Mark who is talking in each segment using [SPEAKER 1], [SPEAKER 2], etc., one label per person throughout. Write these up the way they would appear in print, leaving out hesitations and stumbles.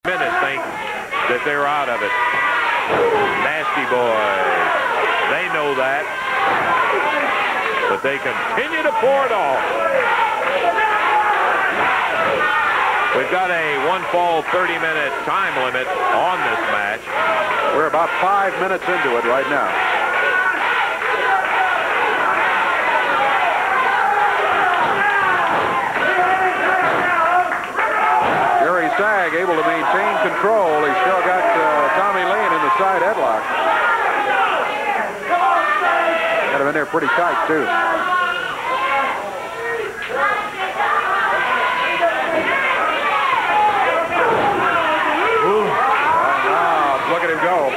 [SPEAKER 1] minutes think that they're out of it. Nasty boys. They know that. But they continue to pour it off. We've got a 1-fall 30-minute time limit on this match.
[SPEAKER 2] We're about 5 minutes into it right now. Jerry Stagg able to maintain control. He's still got Tommy Lane in the side headlock. Got him in there pretty tight, too. Look at him go.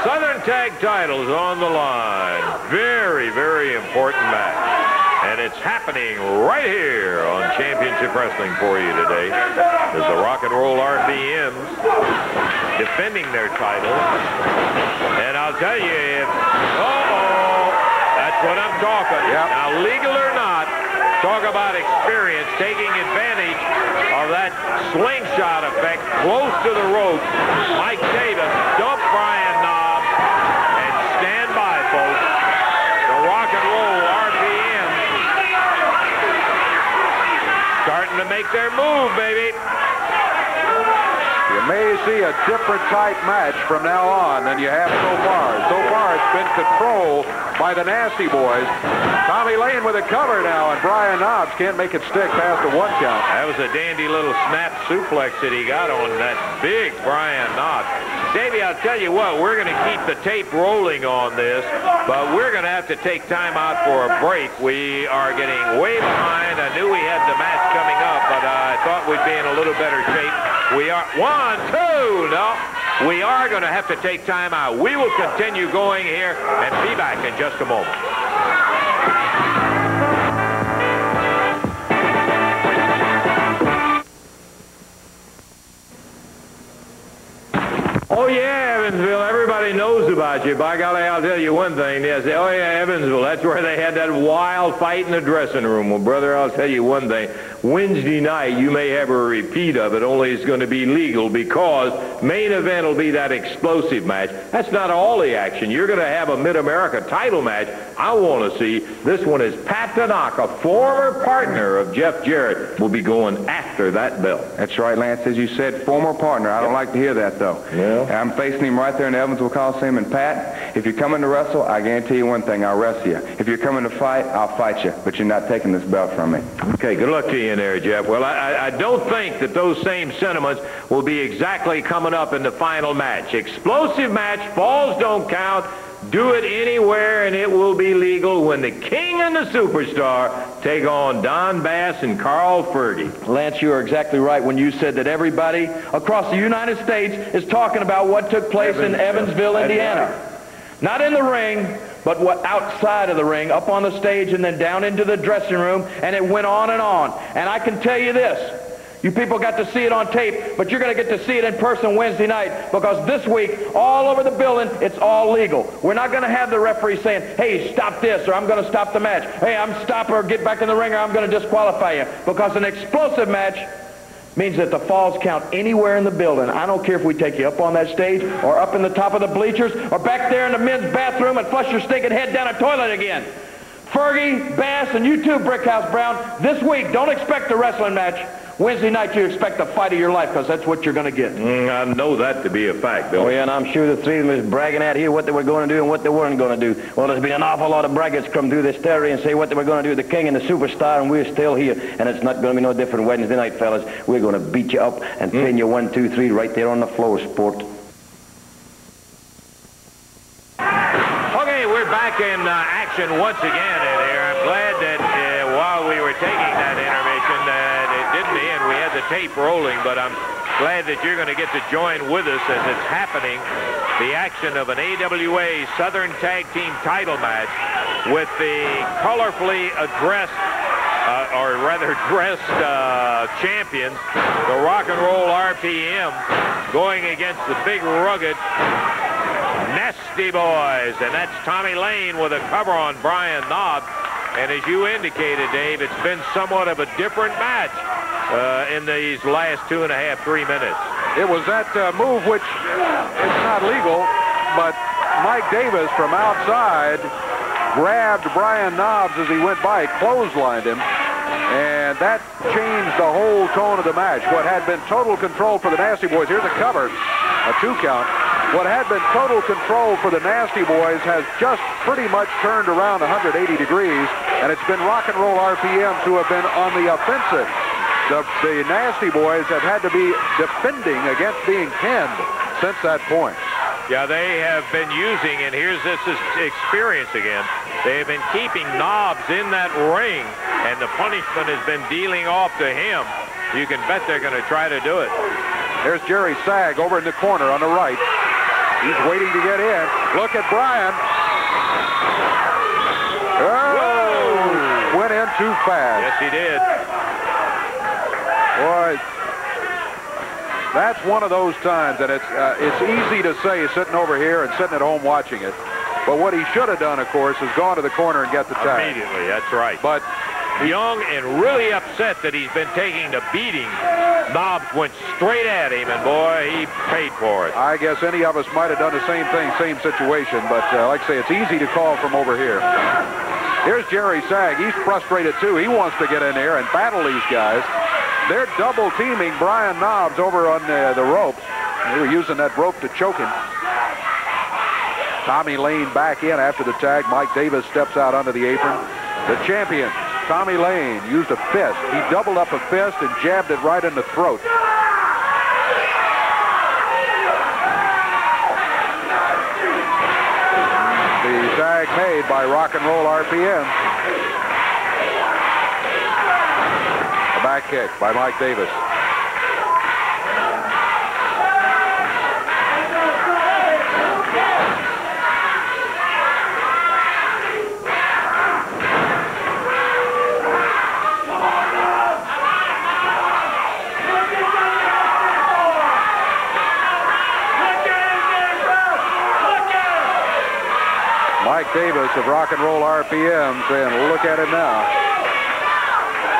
[SPEAKER 1] Southern Tag titles on the line. Very, very important match. And it's happening right here on Championship Wrestling for you today. As the Rock and Roll RPMs defending their titles. And I'll tell you, if... That's what I'm talking.
[SPEAKER 2] Yep.
[SPEAKER 1] Now, legal or not, talk about experience, taking advantage of that slingshot effect close to the rope. Mike Davis, dump Brian Knobbs, and stand by, folks. The Rock and Roll RPM starting to make their move, baby.
[SPEAKER 2] You may see a different type match from now on than you have so far. So far, it's been controlled by the Nasty Boys. Tommy Lane with a cover now, and Brian Knobbs can't make it stick past the 1 count.
[SPEAKER 1] That was a dandy little snap suplex that he got on that big Brian Knobbs. Davey, I'll tell you what, we're going to keep the tape rolling on this, but we're going to have to take time out for a break. We are getting way behind. I knew we had the match coming up, but I thought we'd be in a little better shape. We are 1, 2, no. We are going to have to take time out. We will continue going here and be back in just a moment. Oh, yeah, Evansville, everybody knows about you. By golly, I'll tell you one thing. They say, oh, yeah, Evansville, that's where they had that wild fight in the dressing room. Well, brother, I'll tell you one thing. Wednesday night, you may have a repeat of it, only it's going to be legal because main event will be that explosive match. That's not all the action. You're going to have a Mid-America title match. I want to see. This one is Pat Tanaka, former partner of Jeff Jarrett, will be going after that belt.
[SPEAKER 3] That's right, Lance. As you said, former partner. I don't like to hear that, though.
[SPEAKER 1] Yeah.
[SPEAKER 3] I'm facing him right there in the Evansville Coliseum. And Pat, if you're coming to wrestle, I guarantee you one thing, I'll wrestle you. If you're coming to fight, I'll fight you. But you're not taking this belt from me.
[SPEAKER 1] Okay, good luck to you in there, Jeff. Well, I don't think that those same sentiments will be exactly coming up in the final match. Explosive match, falls don't count. Do it anywhere, and it will be legal when the King and the Superstar take on Don Bass and Carl Fergie.
[SPEAKER 4] Lance, you are exactly right when you said that everybody across the United States is talking about what took place in Evansville, Indiana. Not in the ring, but what outside of the ring, up on the stage and then down into the dressing room, and it went on and on. And I can tell you this. You people got to see it on tape, but you're going to get to see it in person Wednesday night because this week, all over the building, it's all legal. We're not going to have the referee saying, hey, stop this, or I'm going to stop the match. Hey, I'm stop or get back in the ring, or I'm going to disqualify you. Because an explosive match means that the falls count anywhere in the building. I don't care if we take you up on that stage or up in the top of the bleachers or back there in the men's bathroom and flush your stinking head down a toilet again. Fergie, Bass, and you too, Brickhouse Brown, this week, don't expect a wrestling match. Wednesday night, you expect the fight of your life because that's what you're going to get.
[SPEAKER 1] I know that to be a fact, Bill.
[SPEAKER 4] Oh, yeah, and I'm sure the three of them is bragging out here what they were going to do and what they weren't going to do. Well, there's been an awful lot of braggarts come through this territory and say what they were going to do, the King and the Superstar, and we're still here. And it's not going to be no different Wednesday night, fellas. We're going to beat you up and pin you 1, 2, 3 right there on the floor, sport.
[SPEAKER 1] Okay, we're back in action once again in here. I'm glad that while we were taking that intermission, it didn't end. We had the tape rolling, but I'm glad that you're going to get to join with us as it's happening. The action of an AWA Southern Tag Team title match with the colorfully addressed, or rather dressed champions, the Rock and Roll RPM, going against the big, rugged, nasty Nasty Boys, and that's Tommy Lane with a cover on Brian Knobs. And as you indicated, Dave, it's been somewhat of a different match in these last 2.5, 3 minutes.
[SPEAKER 2] It was that move, which is not legal, but Mike Davis from outside grabbed Brian Knobs as he went by, clotheslined him, and that changed the whole tone of the match. What had been total control for the Nasty Boys, here's a cover, a 2 count. What had been total control for the Nasty Boys has just pretty much turned around 180 degrees, and it's been Rock and Roll RPMs who have been on the offensive. The Nasty Boys have had to be defending against being pinned since that point.
[SPEAKER 1] Yeah, they have been using, and here's this experience again, they have been keeping Knobs in that ring, and the punishment has been dealing off to him. You can bet they're going to try to do it.
[SPEAKER 2] There's Jerry Sag over in the corner on the right. He's waiting to get in. Look at Brian. Oh, went in too fast.
[SPEAKER 1] Yes, he did.
[SPEAKER 2] Boy, that's one of those times that it's easy to say sitting over here and sitting at home watching it. But what he should have done, of course, is gone to the corner and get the tag.
[SPEAKER 1] Immediately, that's right.
[SPEAKER 2] But
[SPEAKER 1] Young and really upset that he's been taking the beating. Knobs went straight at him, and boy, he paid for it.
[SPEAKER 2] I guess any of us might have done the same thing, same situation, but like I say, it's easy to call from over here. Here's Jerry Sag. He's frustrated, too. He wants to get in there and battle these guys. They're double-teaming Brian Knobs over on the ropes. They were using that rope to choke him. Tommy Lane back in after the tag. Mike Davis steps out onto the apron. The champion, Tommy Lane, used a fist. He doubled up a fist and jabbed it right in the throat. The tag made by Rock and Roll RPM. A back kick by Mike Davis. Mike Davis of Rock and Roll RPM saying, look at him now.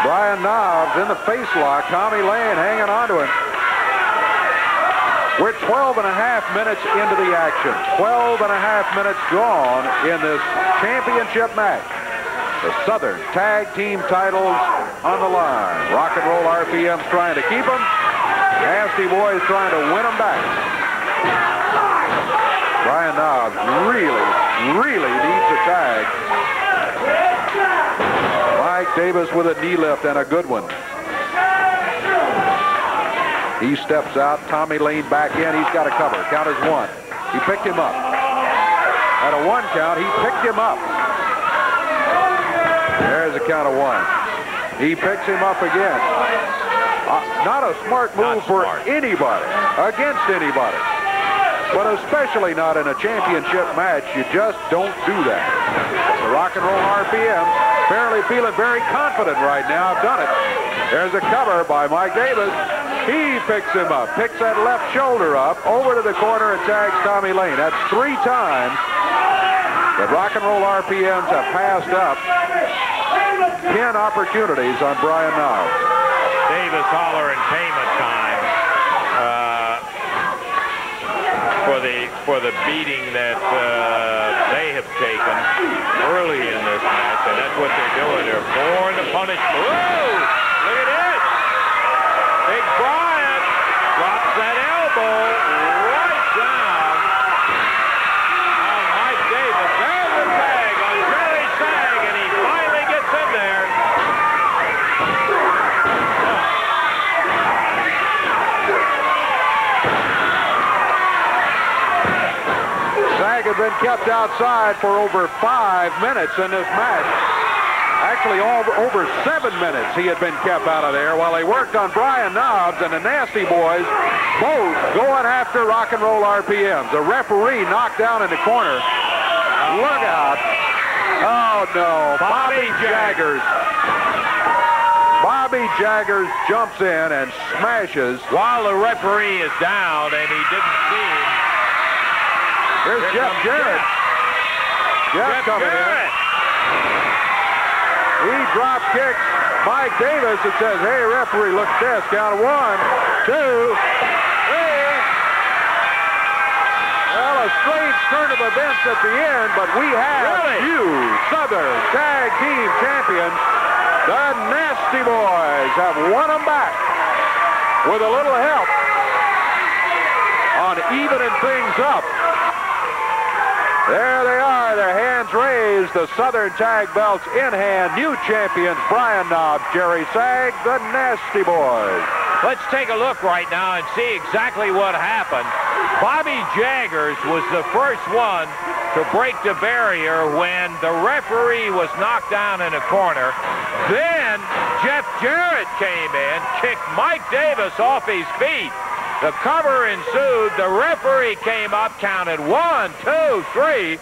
[SPEAKER 2] Brian Knobs in the face lock. Tommy Lane hanging on to him. We're 12 and a half minutes into the action. 12 and a half minutes gone in this championship match. The Southern Tag Team titles on the line. Rock and Roll RPM's trying to keep them. Nasty Boys trying to win them back. Brian Knobs really needs a tag. Mike Davis with a knee lift and a good one. He steps out. Tommy Lane back in. He's got a cover. Count is 1. He picked him up. At a 1 count, he picked him up. There's a count of 1. He picks him up again. Not a smart move for anybody, against anybody. But especially not in a championship match. You just don't do that. The Rock and Roll RPM fairly feeling very confident right now. I've done it. There's a cover by Mike Davis. He picks him up, picks that left shoulder up, over to the corner and tags Tommy Lane. That's 3 times that Rock and Roll RPMs have passed up pin opportunities on Brian Knobs.
[SPEAKER 1] Davis hollering payment time for the beating that they have taken early in this match, and that's what they're doing. They're born to punish. Whoa! Look at this! Big Brian drops that elbow right down on Mike Davis. There's the tag on Jerry Sag, and he finally gets in there.
[SPEAKER 2] Sag had been kept outside for over 5 minutes in this match. Actually, over 7 minutes he had been kept out of there while they worked on Brian Knobs and the Nasty Boys, both going after Rock and Roll RPMs. The referee knocked down in the corner. Look out. Oh, no. Bobby Jaggers. Bobby Jaggers jumps in and smashes.
[SPEAKER 1] While the referee is down and he didn't see him,
[SPEAKER 2] Here's Jeff Jarrett. Jeff coming in. He drop kicks Mike Davis. It says, hey, referee, look at this. Count of 1, 2, 3. Well, a strange turn of events at the end, but we have new Southern Tag Team Champions. The Nasty Boys have won them back with a little help on evening things up. There they are, their hands raised, the Southern Tag belts in hand. New champions, Brian Knobbs, Jerry Sag, the Nasty Boys.
[SPEAKER 1] Let's take a look right now and see exactly what happened. Bobby Jaggers was the first one to break the barrier when the referee was knocked down in a corner. Then Jeff Jarrett came in, kicked Mike Davis off his feet. The cover ensued. The referee came up, counted 1, 2, 3.